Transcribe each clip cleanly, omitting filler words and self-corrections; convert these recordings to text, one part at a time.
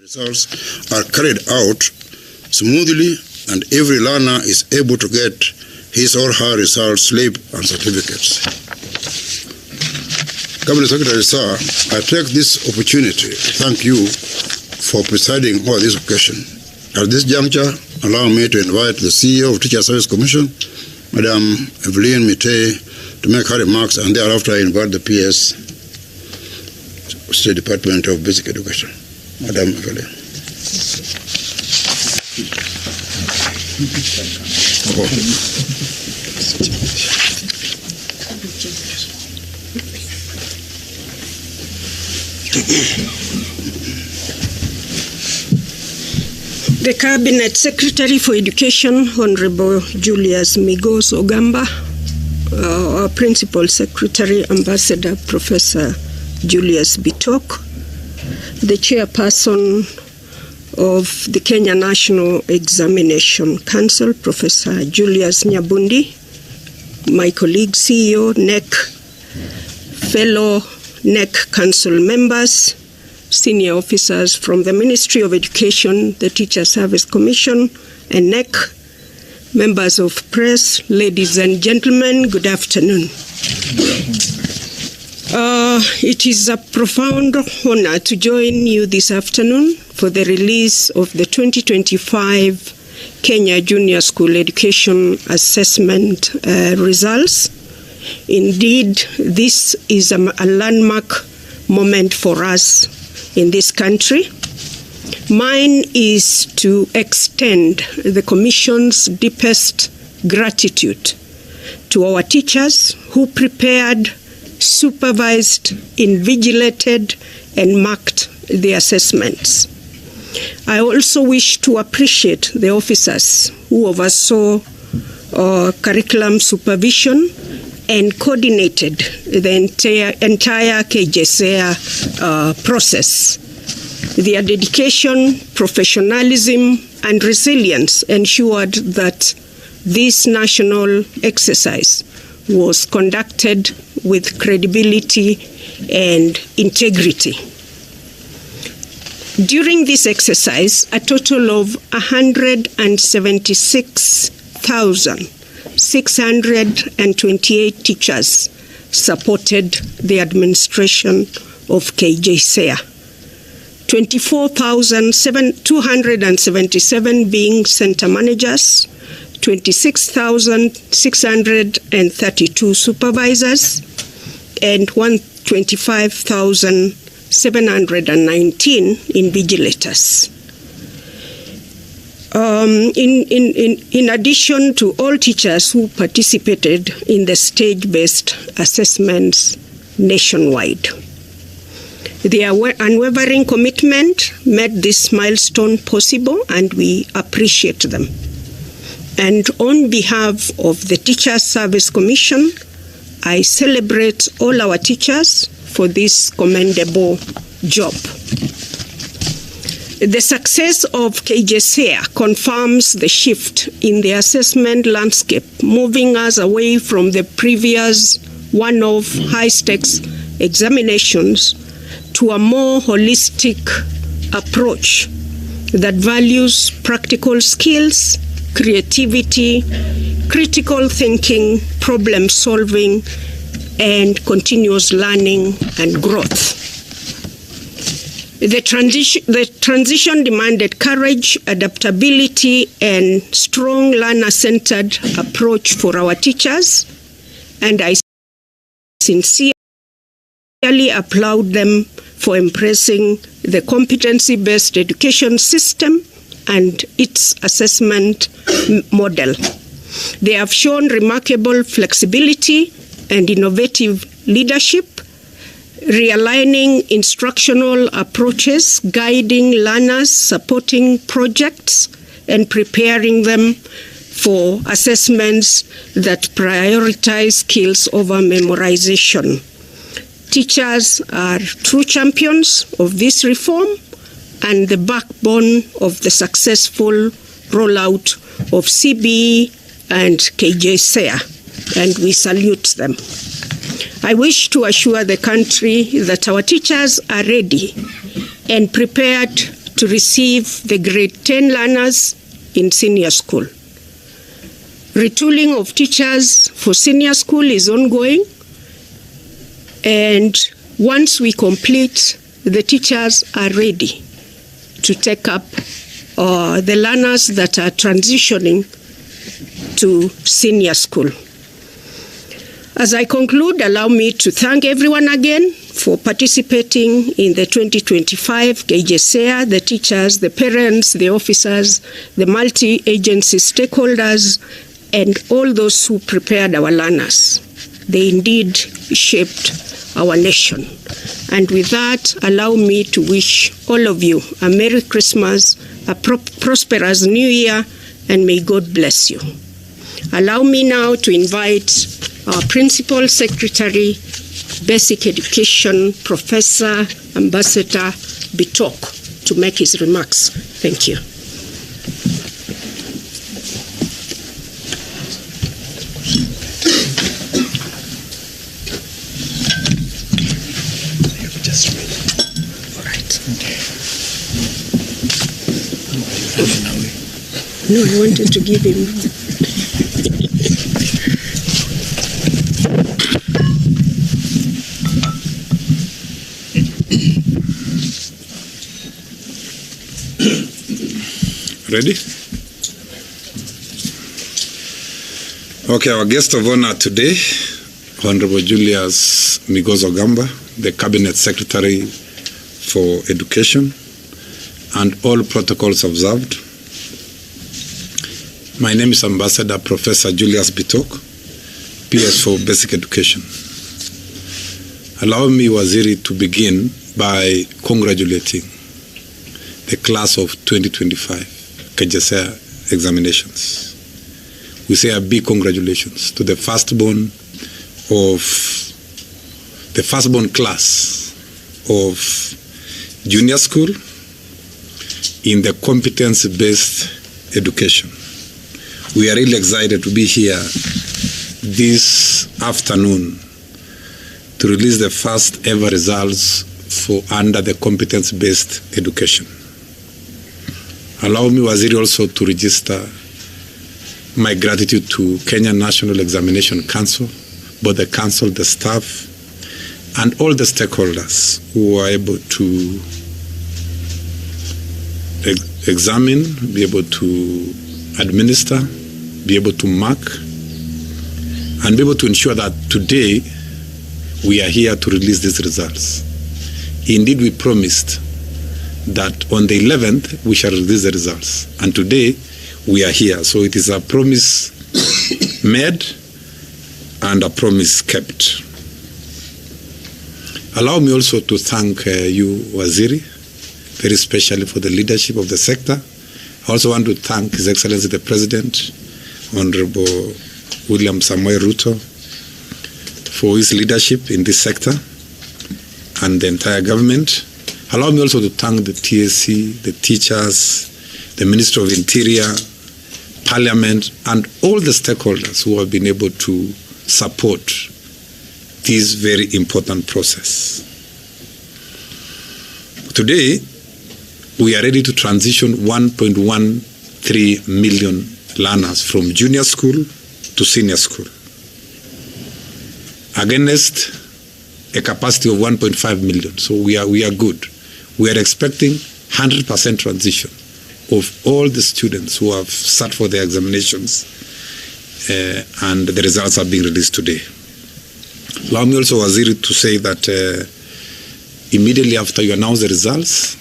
results are carried out smoothly and every learner is able to get his or her results slip and certificates. Cabinet Secretary, sir, I take this opportunity to thank you for presiding over this occasion. At this juncture, allow me to invite the CEO of Teacher Service Commission, Madam Evelyn Mite, to make her remarks, and thereafter I invite the PS, State Department of Basic Education. Madam Evelyn. The Cabinet Secretary for Education, Honorable Julius Migos Ogamba, our Principal Secretary, Ambassador Professor Julius Bitok, the Chairperson of the Kenya National Examination Council, Professor Julius Nyabundi, my colleague CEO, NEC, fellow NEC Council members, senior officers from the Ministry of Education, the Teacher Service Commission, and NEC, members of press, ladies and gentlemen, good afternoon. It is a profound honor to join you this afternoon for the release of the 2025 Kenya Junior School Education Assessment results. Indeed, this is a landmark moment for us in this country. Mine is to extend the Commission's deepest gratitude to our teachers who prepared, supervised, invigilated, and marked the assessments. I also wish to appreciate the officers who oversaw curriculum supervision and coordinated the entire Kjsea process. Their dedication, professionalism, and resilience ensured that this national exercise was conducted with credibility and integrity. During this exercise, a total of 176,628 teachers supported the administration of Kjsea. 24,277 being center managers, 26,632 supervisors, and 125,719 invigilators. In addition to all teachers who participated in the stage-based assessments nationwide. Their unwavering commitment made this milestone possible, and we appreciate them. And on behalf of the Teacher Service Commission, I celebrate all our teachers for this commendable job. The success of Kjsea confirms the shift in the assessment landscape, moving us away from the previous one-off high-stakes examinations to a more holistic approach that values practical skills, creativity, critical thinking, problem solving, and continuous learning and growth. The transition demanded courage, adaptability, and strong learner-centered approach for our teachers, and I sincerely applaud them for embracing the competency-based education system and its assessment model. They have shown remarkable flexibility and innovative leadership, realigning instructional approaches, guiding learners, supporting projects, and preparing them for assessments that prioritize skills over memorization. Teachers are true champions of this reform and the backbone of the successful rollout of CBE and Kjsea, and we salute them. I wish to assure the country that our teachers are ready and prepared to receive the grade 10 learners in senior school. Retooling of teachers for senior school is ongoing, and once we complete, the teachers are ready to take up the learners that are transitioning to senior school. As I conclude, allow me to thank everyone again for participating in the 2025 Kjsea, the teachers, the parents, the officers, the multi-agency stakeholders, and all those who prepared our learners. They indeed shaped our nation. And with that, allow me to wish all of you a Merry Christmas, a prosperous New Year, and may God bless you. Allow me now to invite our Principal Secretary, Basic Education, Professor Ambassador Bitok, to make his remarks. Thank you. No, I wanted to give him. Ready? Okay, our guest of honor today, Honorable Julius Migos Ogamba, the Cabinet Secretary for Education, and all protocols observed. My name is Ambassador Professor Julius Bitok, PS for Basic Education. Allow me, Waziri, to begin by congratulating the class of 2025 Kjsea examinations. We say a big congratulations to the firstborn class of junior school in the competence-based education. We are really excited to be here this afternoon to release the first ever results for under the competence-based education. Allow me, Waziri, also to register my gratitude to Kenya National Examination Council, both the council, the staff, and all the stakeholders who are able to examine, be able to administer, be able to mark, and be able to ensure that today we are here to release these results. Indeed, we promised that on the 11th we shall release the results, and today we are here. So it is a promise made and a promise kept. Allow me also to thank you, Waziri, very especially for the leadership of the sector. I also want to thank His Excellency the President, Honorable William Samoei Ruto, for his leadership in this sector and the entire government. Allow me also to thank the TSC, the teachers, the Minister of Interior, Parliament, and all the stakeholders who have been able to support this very important process. Today, we are ready to transition 1.13 million learners from junior school to senior school, against a capacity of 1.5 million. So we are good. We are expecting 100% transition of all the students who have sat for their examinations, and the results are being released today. Allow me also, Waziri, to say that immediately after you announce the results,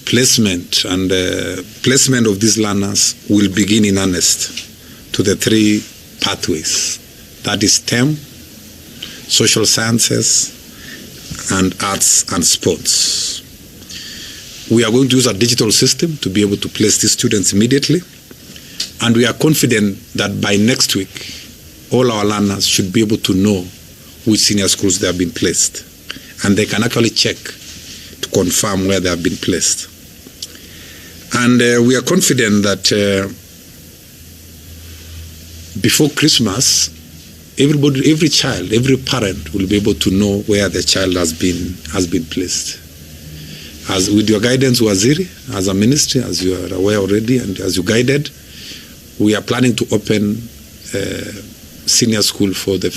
placement of these learners will begin in earnest to the three pathways. That is STEM, social sciences, and arts and sports. We are going to use a digital system to be able to place these students immediately, and we are confident that by next week, all our learners should be able to know which senior schools they have been placed, and they can actually check to confirm where they have been placed. And we are confident that before Christmas, everybody, every child, every parent will be able to know where the child has been placed. As with your guidance, Waziri, as a ministry, as you are aware already, and as you guided, we are planning to open senior school for the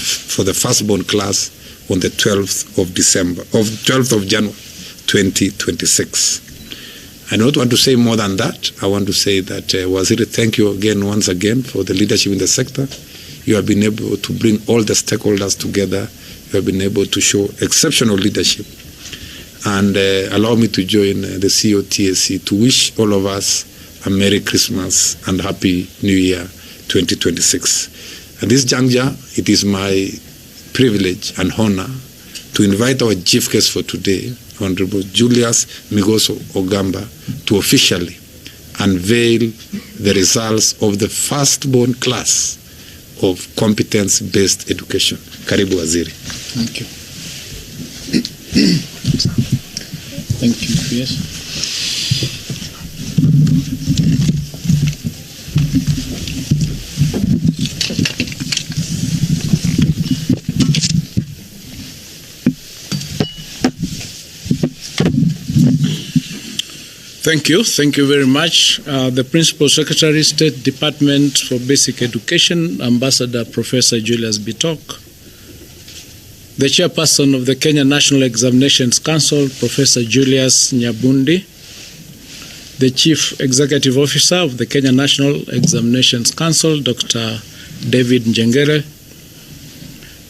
firstborn class on the 12th of January 2026. I don't want to say more than that. I want to say that, Waziri, thank you once again for the leadership in the sector. You have been able to bring all the stakeholders together. You have been able to show exceptional leadership. And allow me to join the CEO TSC to wish all of us a Merry Christmas and Happy New Year 2026. At this juncture, it is my privilege and honor to invite our chief guest for today, Honorable Julius Migoso Ogamba, to officially unveil the results of the firstborn class of competence-based education. Karibu Waziri. Thank you. Thank you, Kjsea. Thank you. Thank you very much. The Principal Secretary, State Department for Basic Education, Ambassador Professor Julius Bitok, the Chairperson of the Kenya National Examinations Council, Professor Julius Nyabundi, the Chief Executive Officer of the Kenya National Examinations Council, Dr. David Njengere,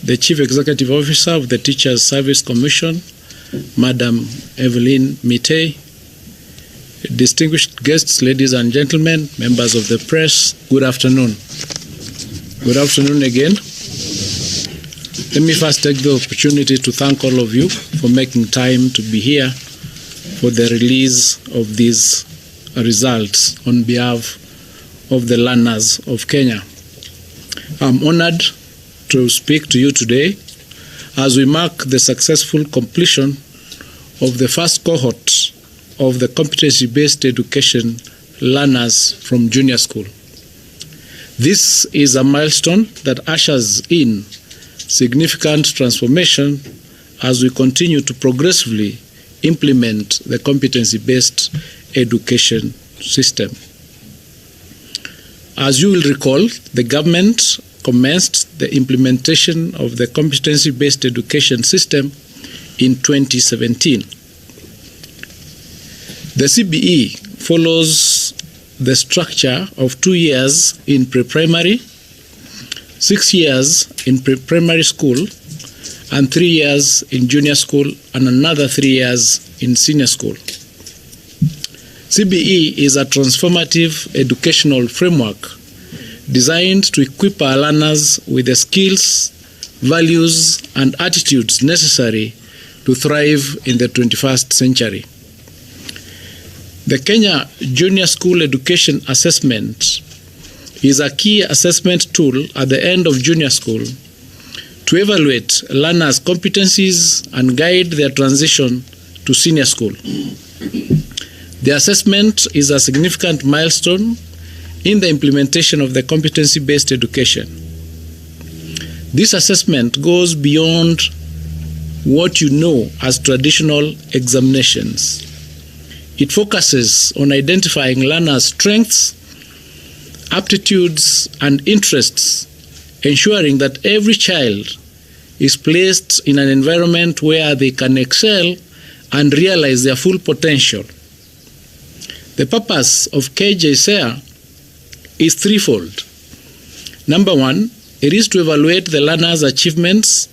the Chief Executive Officer of the Teachers Service Commission, Madam Evelyn Mitei, distinguished guests, ladies and gentlemen, members of the press, good afternoon. Good afternoon again. Let me first take the opportunity to thank all of you for making time to be here for the release of these results on behalf of the learners of Kenya. I'm honored to speak to you today as we mark the successful completion of the first cohort of the competency-based education learners from junior school. This is a milestone that ushers in significant transformation as we continue to progressively implement the competency-based education system. As you will recall, the government commenced the implementation of the competency-based education system in 2017. The CBE follows the structure of 2 years in pre-primary, 6 years in pre-primary school, and 3 years in junior school, and another 3 years in senior school. CBE is a transformative educational framework designed to equip our learners with the skills, values, and attitudes necessary to thrive in the 21st century. The Kenya Junior School Education Assessment is a key assessment tool at the end of junior school to evaluate learners' competencies and guide their transition to senior school. The assessment is a significant milestone in the implementation of the competency-based education. This assessment goes beyond what you know as traditional examinations. It focuses on identifying learners' strengths, aptitudes, and interests, ensuring that every child is placed in an environment where they can excel and realize their full potential. The purpose of Kjsea is threefold. Number one, it is to evaluate the learner's achievements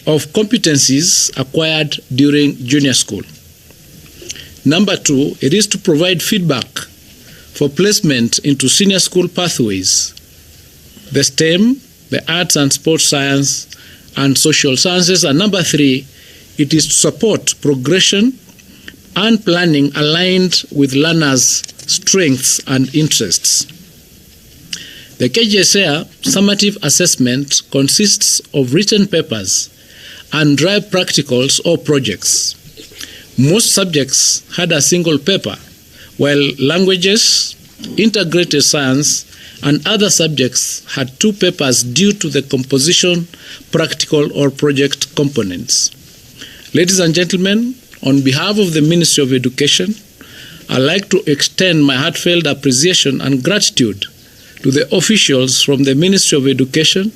of competencies acquired during junior school. Number two, it is to provide feedback for placement into senior school pathways, the STEM, the arts and sports science, and social sciences. And number three, it is to support progression and planning aligned with learners' strengths and interests. The Kjsea summative assessment consists of written papers and dry practicals or projects. Most subjects had a single paper, while languages, integrated science, and other subjects had 2 papers due to the composition, practical, or project components. Ladies and gentlemen, On behalf of the Ministry of Education, I'd like to extend my heartfelt appreciation and gratitude to the officials from the Ministry of Education,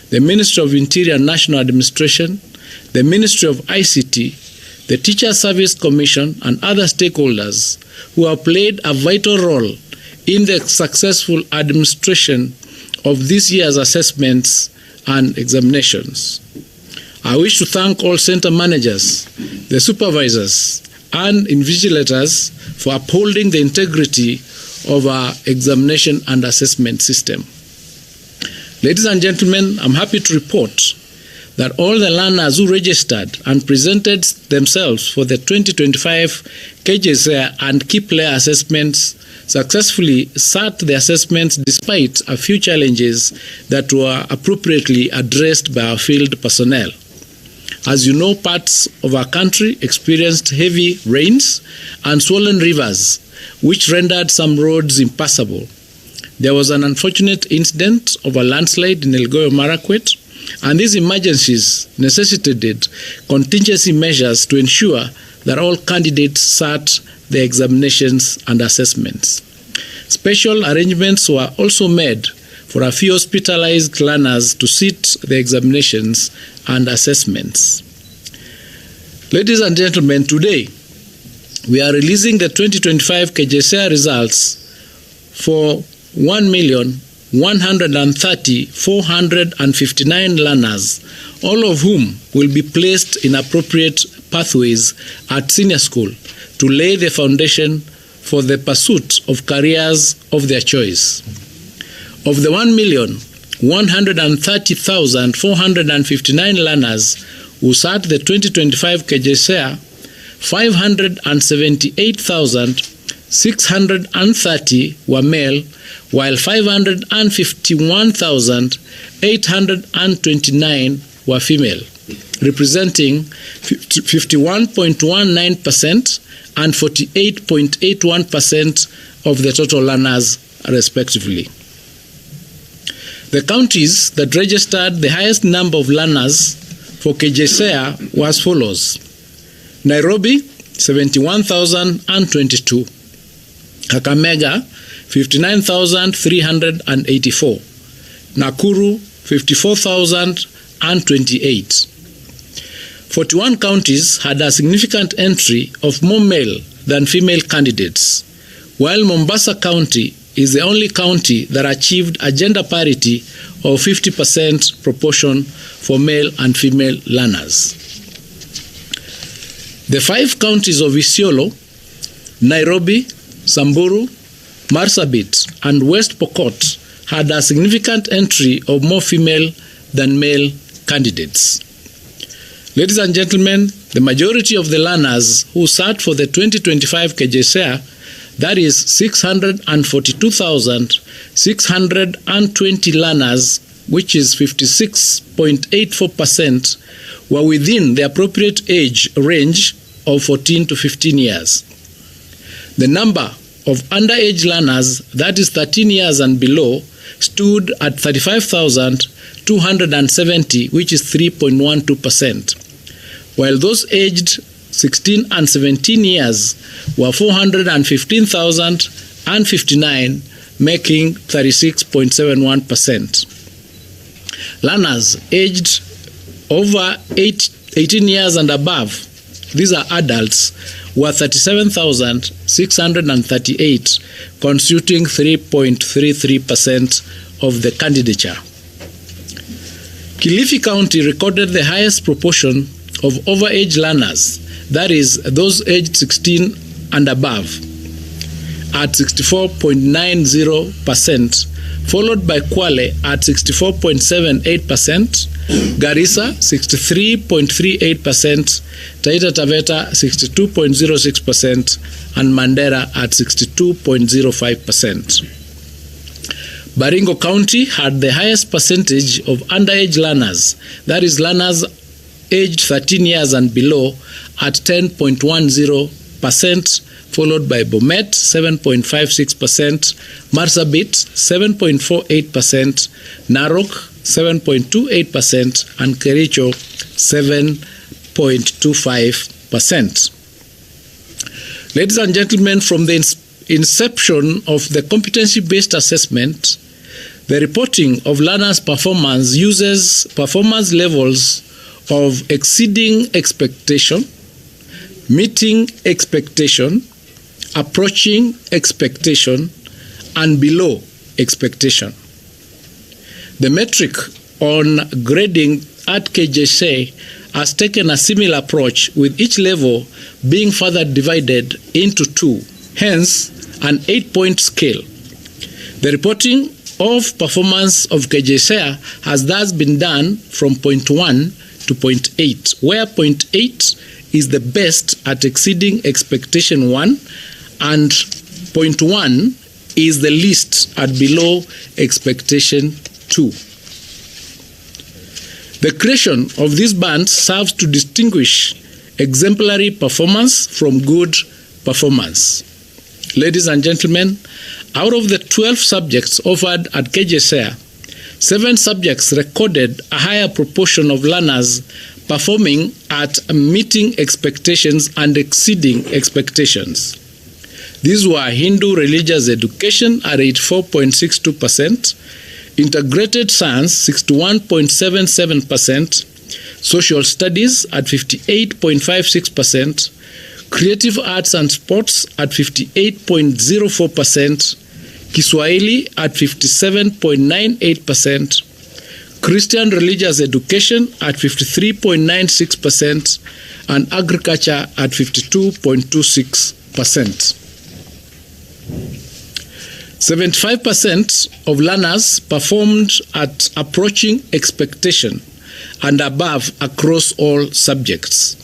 the Ministry of Interior and National Administration, the Ministry of ICT, the Teacher Service Commission, and other stakeholders who have played a vital role in the successful administration of this year's assessments and examinations. I wish to thank all center managers, the supervisors, and invigilators for upholding the integrity of our examination and assessment system. Ladies and gentlemen, I'm happy to report that all the learners who registered and presented themselves for the 2025 Kjsea and key player assessments successfully sat the assessments despite a few challenges that were appropriately addressed by our field personnel. As you know, parts of our country experienced heavy rains and swollen rivers, which rendered some roads impassable. There was an unfortunate incident of a landslide in Elgeyo Marakwet, and these emergencies necessitated contingency measures to ensure that all candidates sat the examinations and assessments. Special arrangements were also made for a few hospitalized learners to sit the examinations and assessments. Ladies and gentlemen, today we are releasing the 2025 Kjsea results for 1,130,459 learners, all of whom will be placed in appropriate pathways at senior school to lay the foundation for the pursuit of careers of their choice. Of the 1,130,459 learners who sat the 2025 Kjsea, 578,630 were male, while 551,829 were female, representing 51.19% and 48.81% of the total learners, respectively. The counties that registered the highest number of learners for Kjsea were as follows: Nairobi, 71,022; Kakamega, 59,384; Nakuru, 54,028. 41 counties had a significant entry of more male than female candidates, while Mombasa County is the only county that achieved a gender parity of 50% proportion for male and female learners. The 5 counties of Isiolo, Nairobi, Samburu, Marsabit, and West Pokot had a significant entry of more female than male candidates. Ladies and gentlemen, the majority of the learners who sat for the 2025 Kjsea, that is 642,620 learners, which is 56.84%, were within the appropriate age range of 14 to 15 years. The number of underage learners, that is 13 years and below, stood at 35,270, which is 3.12%, while those aged 16 and 17 years were 415,059, making 36.71%. Learners aged over 18 years and above, these are adults, were 37,638, constituting 3.33% of the candidature. Kilifi County recorded the highest proportion of overage learners, that is, those aged 16 and above, at 64.90%, followed by Kwale at 64.78%, Garissa 63.38%, Taita Taveta 62.06%, and Mandera at 62.05%. Baringo County had the highest percentage of underage learners, that is, learners aged 13 years and below, at 10.10%, followed by Bomet 7.56%, Marsabit 7.48%, Narok 7.28%, and Kericho 7.25%. Ladies and gentlemen, from the inception of the competency-based assessment, the reporting of learners' performance uses performance levels of exceeding expectation, meeting expectation, approaching expectation, and below expectation. The metric on grading at Kjsea has taken a similar approach, with each level being further divided into two, hence an 8-point scale. The reporting of performance of Kjsea has thus been done from point 1 to point 8, where point 8 is the best at exceeding expectation 1, and point 1 is the least at below expectation 2. The creation of these bands serves to distinguish exemplary performance from good performance. Ladies and gentlemen, out of the 12 subjects offered at Kjsea, 7 subjects recorded a higher proportion of learners performing at meeting expectations and exceeding expectations. These were Hindu religious education at 84.62%, integrated science 61.77%, social studies at 58.56%, creative arts and sports at 58.04%, Kiswahili at 57.98%, Christian religious education at 53.96%, and agriculture at 52.26%. 75% of learners performed at approaching expectation and above across all subjects.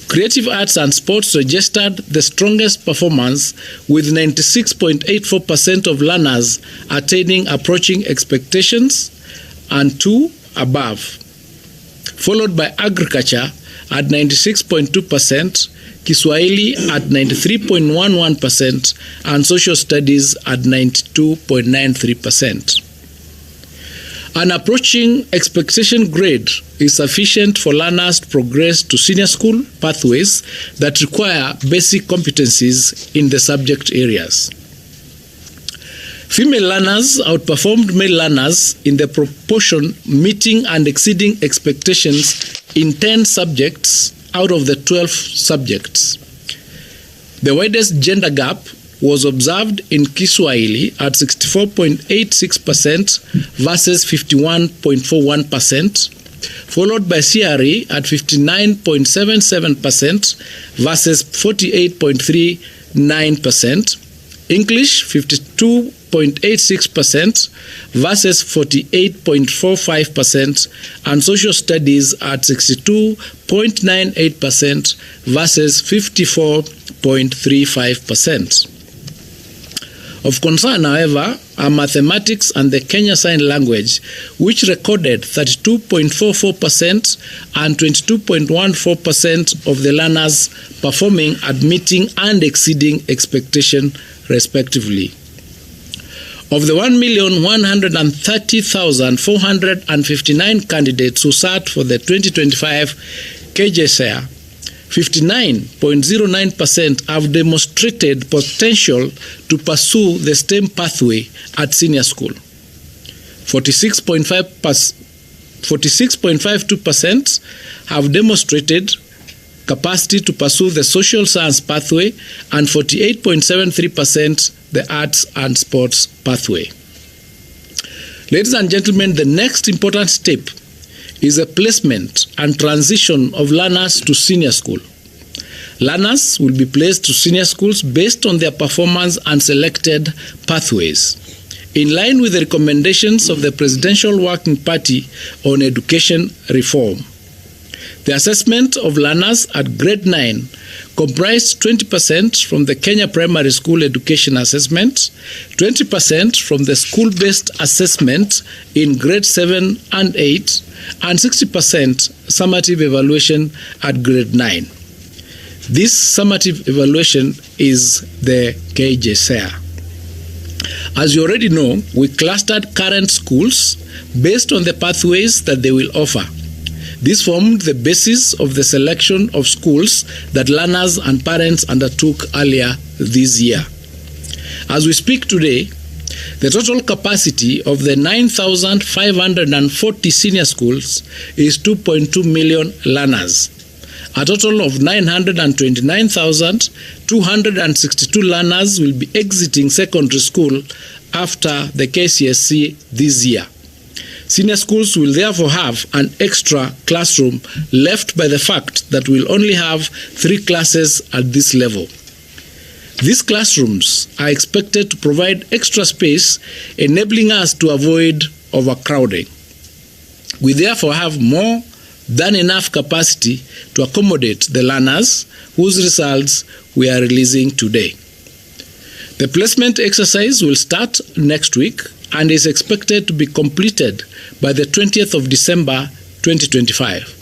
Creative arts and sports registered the strongest performance, with 96.84% of learners attaining approaching expectations and 2 above, followed by agriculture at 96.2%, Kiswahili at 93.11%, and social studies at 92.93%. An approaching expectation grade is sufficient for learners to progress to senior school pathways that require basic competencies in the subject areas. Female learners outperformed male learners in the proportion meeting and exceeding expectations in 10 subjects out of the 12 subjects. The widest gender gap was observed in Kiswahili at 64.86% versus 51.41%, followed by CRE at 59.77% versus 48.39%, English 52.86% versus 48.45%, and social studies at 62.98% versus 54.35%. Of concern, however, are mathematics and the Kenya Sign Language, which recorded 32.44% and 22.14% of the learners performing at meeting and exceeding expectation, respectively. Of the 1,130,459 candidates who sat for the 2025 Kjsea, 59.09% have demonstrated potential to pursue the STEM pathway at senior school. 46.52% have demonstrated capacity to pursue the social science pathway, and 48.73% the arts and sports pathway. Ladies and gentlemen, the next important step is a placement and transition of learners to senior school. Learners will be placed to senior schools based on their performance and selected pathways, in line with the recommendations of the Presidential Working Party on Education Reform. The assessment of learners at grade 9 comprised 20% from the Kenya Primary School Education Assessment, 20% from the school-based assessment in grade 7 and 8, and 60% summative evaluation at grade 9. This summative evaluation is the Kjsea. As you already know, we clustered current schools based on the pathways that they will offer. This formed the basis of the selection of schools that learners and parents undertook earlier this year. As we speak today, the total capacity of the 9,540 senior schools is 2.2 million learners. A total of 929,262 learners will be exiting secondary school after the Kjsea this year. Senior schools will therefore have an extra classroom left by the fact that we'll only have 3 classes at this level. These classrooms are expected to provide extra space, enabling us to avoid overcrowding. We therefore have more than enough capacity to accommodate the learners whose results we are releasing today. The placement exercise will start next week and is expected to be completed by the 20th of December 2025.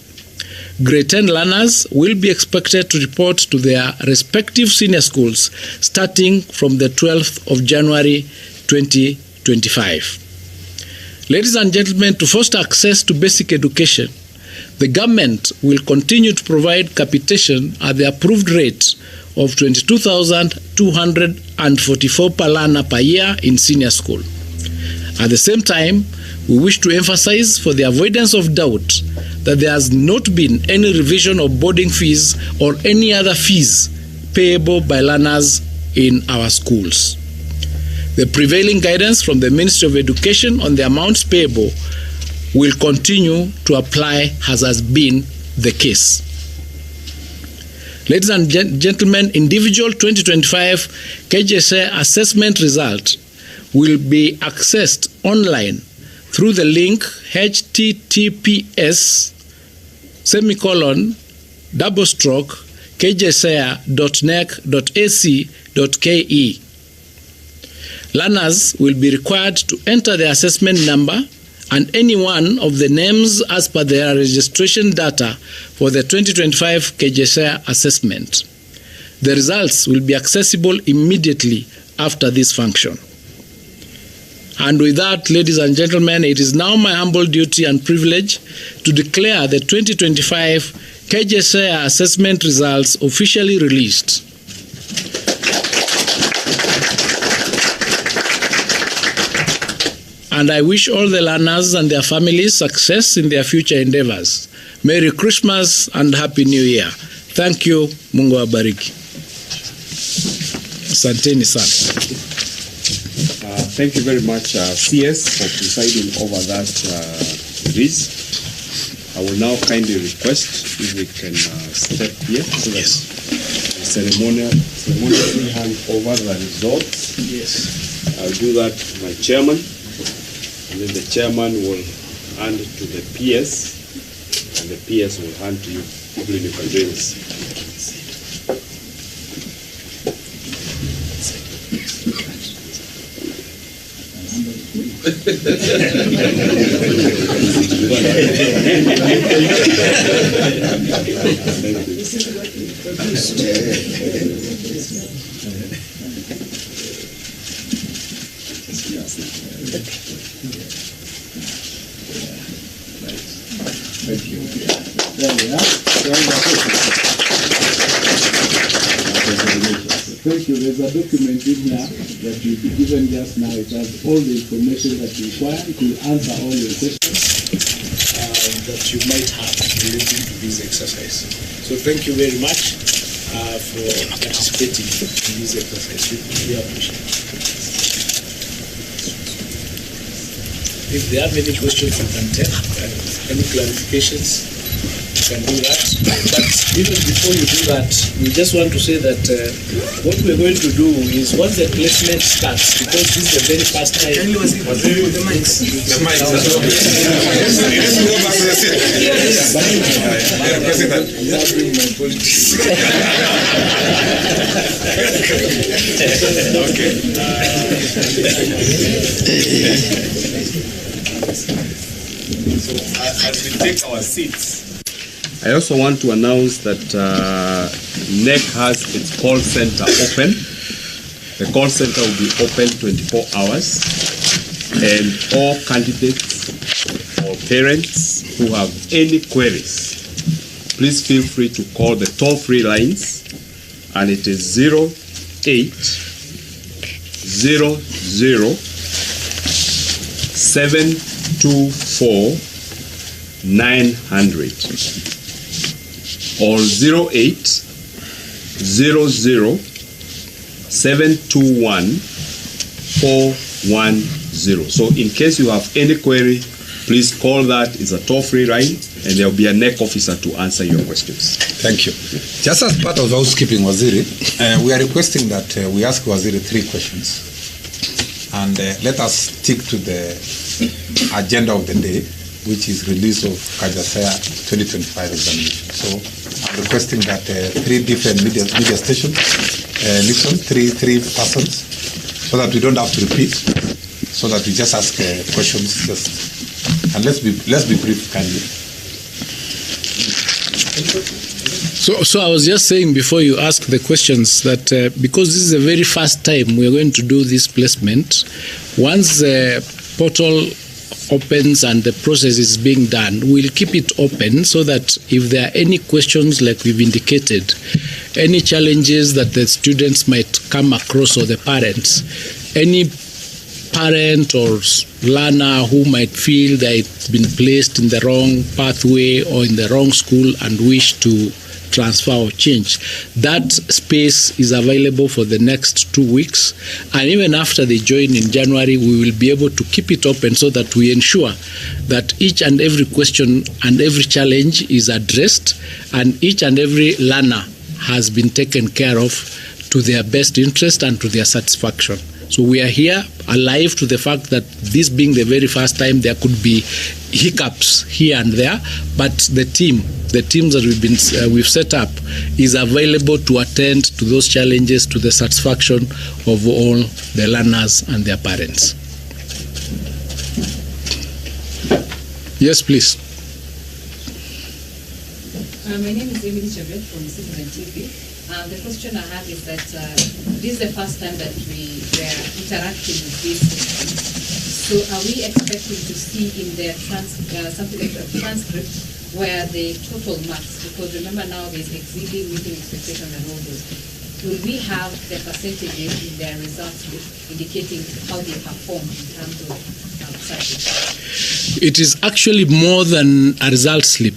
Grade 10 learners will be expected to report to their respective senior schools starting from the 12th of January 2025. Ladies and gentlemen, to foster access to basic education, the government will continue to provide capitation at the approved rate of 22,244 per learner per year in senior school. At the same time, we wish to emphasize, for the avoidance of doubt, that there has not been any revision of boarding fees or any other fees payable by learners in our schools. The prevailing guidance from the Ministry of Education on the amounts payable will continue to apply, as has been the case. Ladies and gentlemen, individual 2025 Kjsea assessment result will be accessed online through the link https://kjsea.nec.ac.ke. Learners will be required to enter the assessment number and any one of the names as per their registration data for the 2025 Kjsea assessment. The results will be accessible immediately after this function. And with that, ladies and gentlemen, it is now my humble duty and privilege to declare the 2025 Kjsea assessment results officially released. And I wish all the learners and their families success in their future endeavors. Merry Christmas and Happy New Year. Thank you. Mungu awabariki. Asanteni sana. Thank you very much, CS, for presiding over that release. I will now kindly request if we can step here so that ceremonially hand over the results. Yes. I'll do that to my chairman, and then the chairman will hand it to the PS, and the PS will hand to you. Evelyn, you can join us. Thank you. There we are. Thank you. There's a document in here that you'll be given just now. It has all the information that you require. It will answer all your questions that you might have relating to this exercise. So thank you very much for participating in this exercise. We really appreciate it. If there are any questions you can take, any clarifications, you can do that. But even before you do that, we just want to say that what we're going to do is once the placement starts, because this is the very first time. Can you the mics? The mics. So as we take our seats, I also want to announce that NEC has its call center open. The call center will be open 24 hours, and all candidates or parents who have any queries, please feel free to call the toll-free lines, and it is 0800-724-900 or 0800-721-410. So in case you have any query, please call that. It's a toll-free line, and there will be a NEC officer to answer your questions. Thank you. Just as part of housekeeping, Waziri, we are requesting that we ask Waziri 3 questions. And let us stick to the agenda of the day, which is release of Kjsea 2025 examination. So I'm requesting that 3 different media stations listen, three persons, so that we don't have to repeat, so that we just ask questions and let's be brief, kindly. So I was just saying before you ask the questions that because this is the very first time we're going to do this placement, once the portal opens and the process is being done, we'll keep it open so that if there are any questions, like we've indicated, any challenges that the students might come across or the parents, any parent or learner who might feel that it's been placed in the wrong pathway or in the wrong school and wish to transfer or change, that space is available for the next 2 weeks. And even after they join in January, we will be able to keep it open so that we ensure that each and every question and every challenge is addressed and each and every learner has been taken care of to their best interest and to their satisfaction. So we are here alive to the fact that this being the very first time, there could be hiccups here and there, but the teams that we've set up is available to attend to those challenges to the satisfaction of all the learners and their parents. Yes, please. My name is Emily Chebet from Citizen TV. The question I have is that this is the first time that we were interacting with this system. So are we expecting to see in the something like a transcript where the total marks, because remember now there's exceeding, meeting expectations and all those, will we have the percentages in their results indicating how they perform in terms of subjects? It is actually more than a result slip.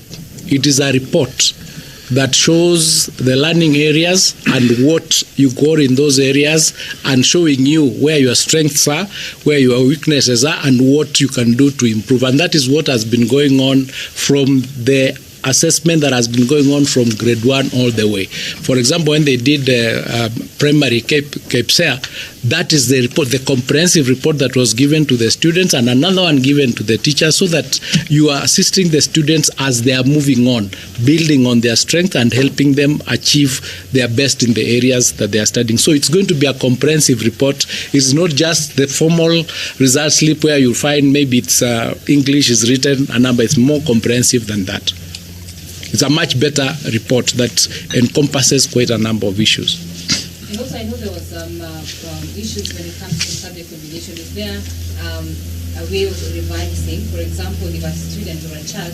It is a report that shows the learning areas and what you got in those areas and showing you where your strengths are, where your weaknesses are, and what you can do to improve. And that is what has been going on from the assessment that has been going on from grade 1 all the way. For example, when they did primary Kjsea, that is the report, the comprehensive report that was given to the students and another one given to the teachers, so that you are assisting the students as they are moving on, building on their strength and helping them achieve their best in the areas that they are studying. So it's going to be a comprehensive report. It's not just the formal result slip where you find maybe it's English is written a number. It's more comprehensive than that. It's a much better report that encompasses quite a number of issues. And also, I know there was some issues when it comes to subject combination. Is there a way of revising? For example, if a student or a child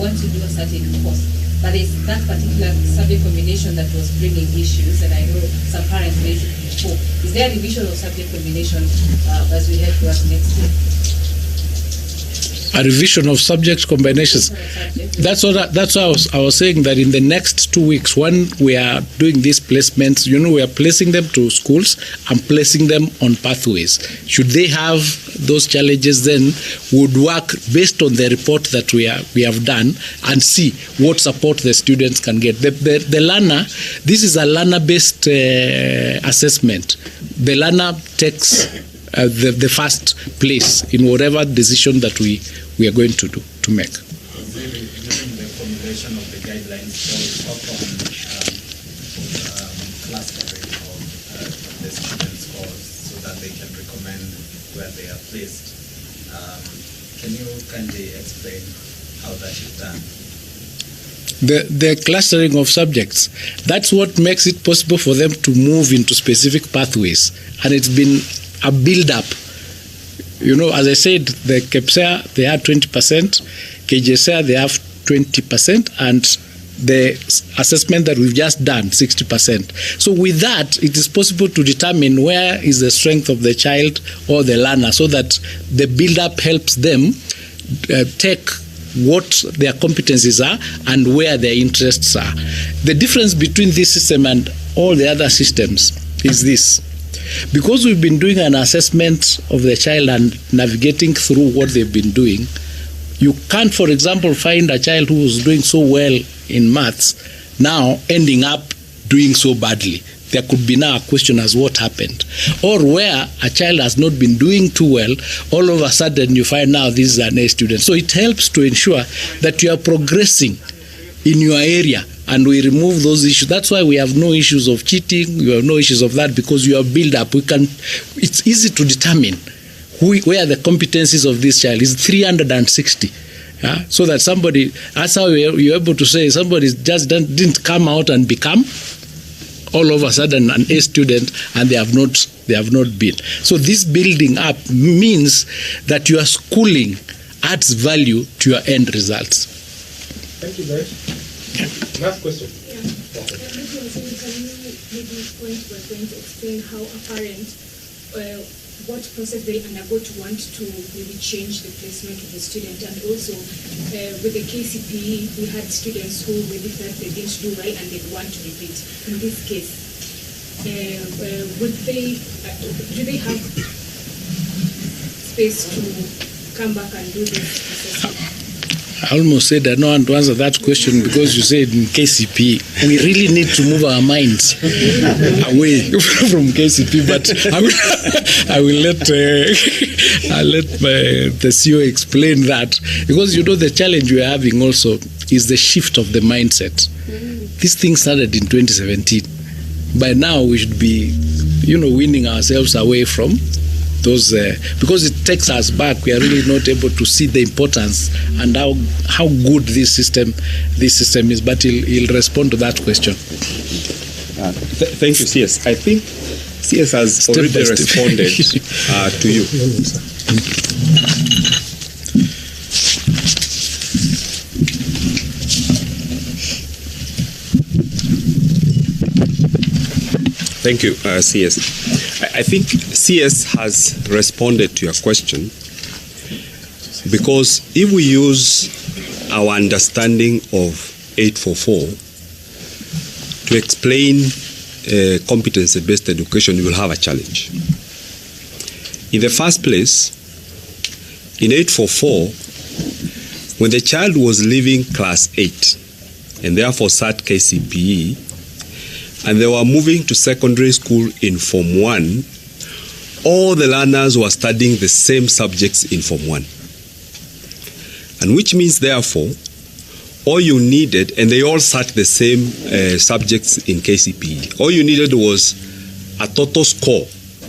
wants to do a certain course, but it's that particular subject combination that was bringing issues, and I know some parents raised it before. Is there a revision of subject combination as we head towards next year? A revision of subject combinations. That's what I was saying, that in the next 2 weeks, when we are doing these placements, we are placing them to schools and placing them on pathways. Should they have those challenges, then would work based on the report that we have done and see what support the students can get. The learner, this is a learner-based assessment. The learner takes the first place in whatever decision that we are going to make. During the formulation of the guidelines, there was talk on clustering of the student scores so that they can recommend where they are placed. Can you kindly explain how that is done? The clustering of subjects, that's what makes it possible for them to move into specific pathways. And it's been a build-up. As I said, the Kjsea, they had 20%. Kjsea, they have 20%, and the assessment that we've just done, 60%. So with that, it is possible to determine where is the strength of the child or the learner, so that the build-up helps them take what their competencies are and where their interests are. The difference between this system and all the other systems is this. Because we've been doing an assessment of the child and navigating through what they've been doing, you can't, for example, find a child who was doing so well in maths now ending up doing so badly. There could be now a question as what happened. Or where a child has not been doing too well, all of a sudden you find now this is an A student. So it helps to ensure that you are progressing in your area, and we remove those issues. That's why we have no issues of cheating, we have no issues of that, because you are built up. It's easy to determine where the competencies of this child is. 360. So that somebody, that's how you're able to say somebody just didn't come out and become all of a sudden an A student, and they have not been. So this building up means that your schooling adds value to your end results. Thank you, guys. Last question. Can you maybe point by point explain how a parent, what process they undergo to want to maybe change the placement of the student? And also with the KCPE, we had students who maybe felt they didn't do well and they want to repeat. In this case, do they have space to come back and do this assessment? I almost said I don't want to answer that question because you said in KCP. We really need to move our minds away from KCP, but I will let the CEO explain that, because the challenge we are having also is the shift of the mindset. This thing started in 2017. By now we should be weaning ourselves away from those, because it takes us back. We are really not able to see the importance and how good this system is. But he'll respond to that question. Thank you, CS. I think CS has already responded to you. Thank you, CS. I think CS has responded to your question, because if we use our understanding of 844 to explain competency-based education, we will have a challenge. In the first place, in 844, when the child was leaving class 8 and therefore sat KCPE, and they were moving to secondary school in Form 1, all the learners were studying the same subjects in Form 1. And which means, therefore, all you needed, and they all sat the same subjects in KCPE, all you needed was a total score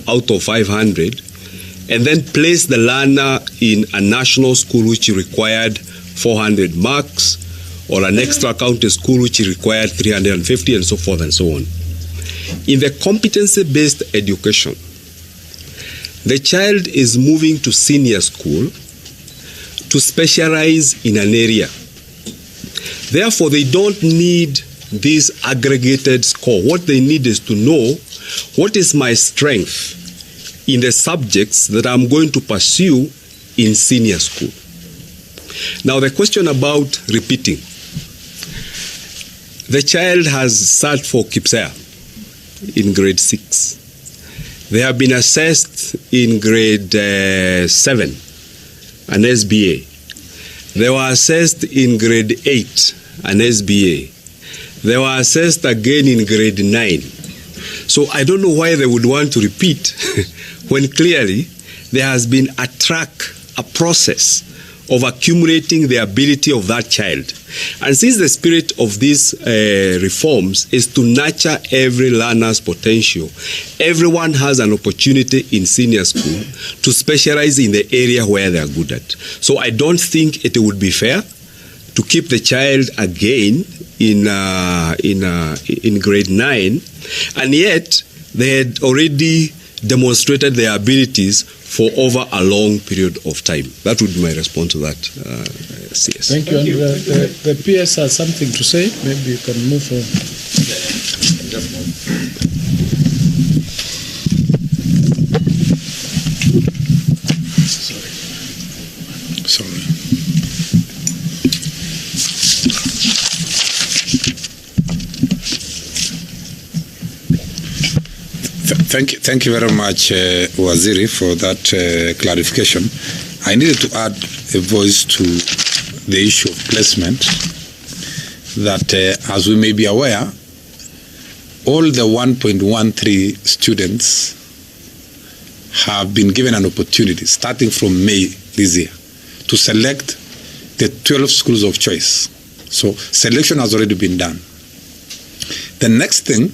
out of 500, and then place the learner in a national school which required 400 marks, or an extra county school which required 350, and so forth and so on. In the competency-based education, the child is moving to senior school to specialize in an area. Therefore, they don't need this aggregated score. What they need is to know, what is my strength in the subjects that I'm going to pursue in senior school. Now, the question about repeating. The child has sat for Kjsea in grade 6. They have been assessed in grade 7, an SBA. They were assessed in grade 8, an SBA. They were assessed again in grade 9. So I don't know why they would want to repeat when clearly there has been a track, a process of accumulating the ability of that child. And since the spirit of these reforms is to nurture every learner's potential, everyone has an opportunity in senior school to specialize in the area where they are good at. So I don't think it would be fair to keep the child again in grade 9, and yet they had already demonstrated their abilities for over a long period of time. That would be my response to that, CS. Thank you. And the PS has something to say. Maybe you can move on. Sorry. Thank you very much, Waziri, for that clarification. I needed to add a voice to the issue of placement, that as we may be aware, all the 1.13 students have been given an opportunity, starting from May this year, to select the 12 schools of choice. So selection has already been done. The next thing,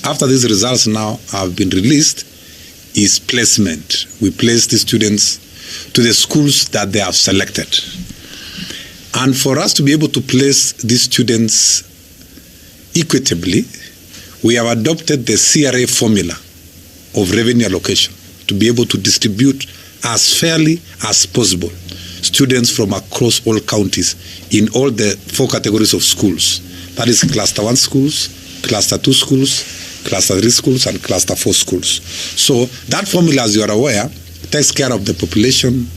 after these results now have been released, is placement. We place the students to the schools that they have selected. And for us to be able to place these students equitably, we have adopted the CRA formula of revenue allocation to be able to distribute as fairly as possible students from across all counties in all the 4 categories of schools. That is Cluster 1 schools, Cluster 2 schools, Cluster 3 schools, and Cluster 4 schools. So that formula, as you are aware, takes care of the population,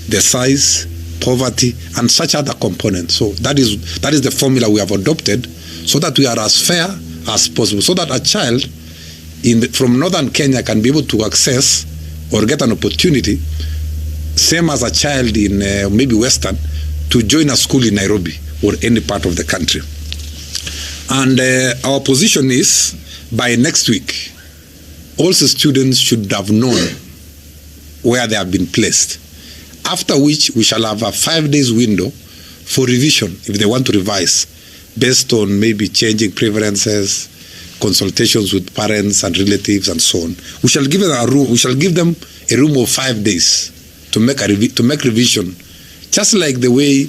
the size, poverty, and such other components. So that is the formula we have adopted, so that we are as fair as possible, so that a child from northern Kenya can be able to access or get an opportunity, same as a child in maybe western, to join a school in Nairobi or any part of the country. And our position is, by next week, all the students should have known where they have been placed, after which we shall have a 5 days window for revision if they want to revise, based on maybe changing preferences, consultations with parents and relatives, and so on. We shall give them a room. We shall give them a room of 5 days to make revision, just like the way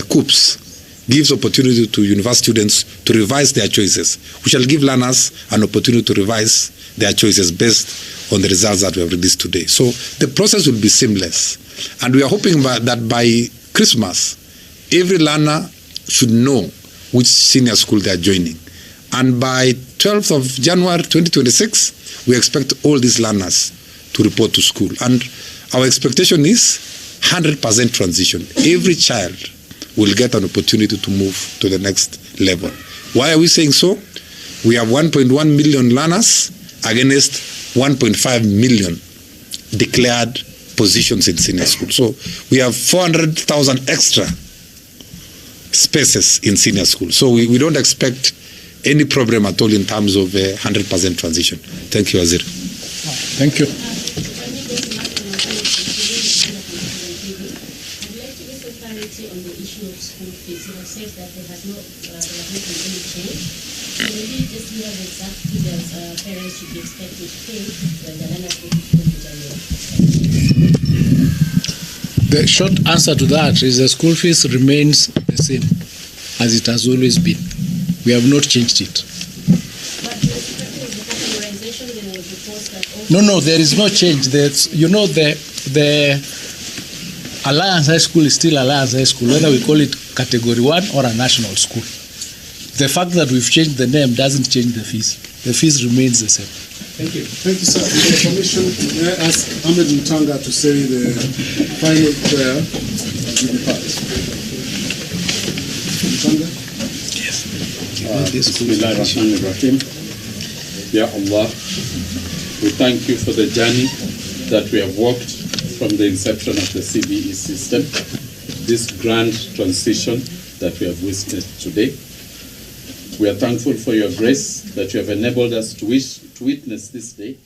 COOPS gives opportunity to university students to revise their choices. We shall give learners an opportunity to revise their choices based on the results that we have released today. So the process will be seamless, and we are hoping that by Christmas, every learner should know which senior school they are joining. And by 12th of January 2026, we expect all these learners to report to school. And our expectation is 100% transition. Every child will get an opportunity to move to the next level. Why are we saying so? We have 1.1 million learners against 1.5 million declared positions in senior school. So we have 400,000 extra spaces in senior school. So we don't expect any problem at all in terms of 100% transition. Thank you, Wazir. Thank you. On the issue of school fees, said that there has not been any change. So maybe just give us exact figures parents should be expected to pay when the learners go to school in January. The short answer to that is the school fees remains the same as it has always been. We have not changed it. But the categorization there was reports that also... No, there is no change. That's, the Alliance High School is still Alliance High School, whether we call it Category 1 or a national school. The fact that we've changed the name doesn't change the fees. The fees remains the same. Thank you. Thank you, sir. With your permission, may I ask Ahmed Mutanga to say the final prayer as we depart? Mutanga? Yes. Bismillahirrahmanirrahim. Ya Allah, we thank you for the journey that we have walked from the inception of the CBE system, this grand transition that we have witnessed today. We are thankful for your grace that you have enabled us to witness this day.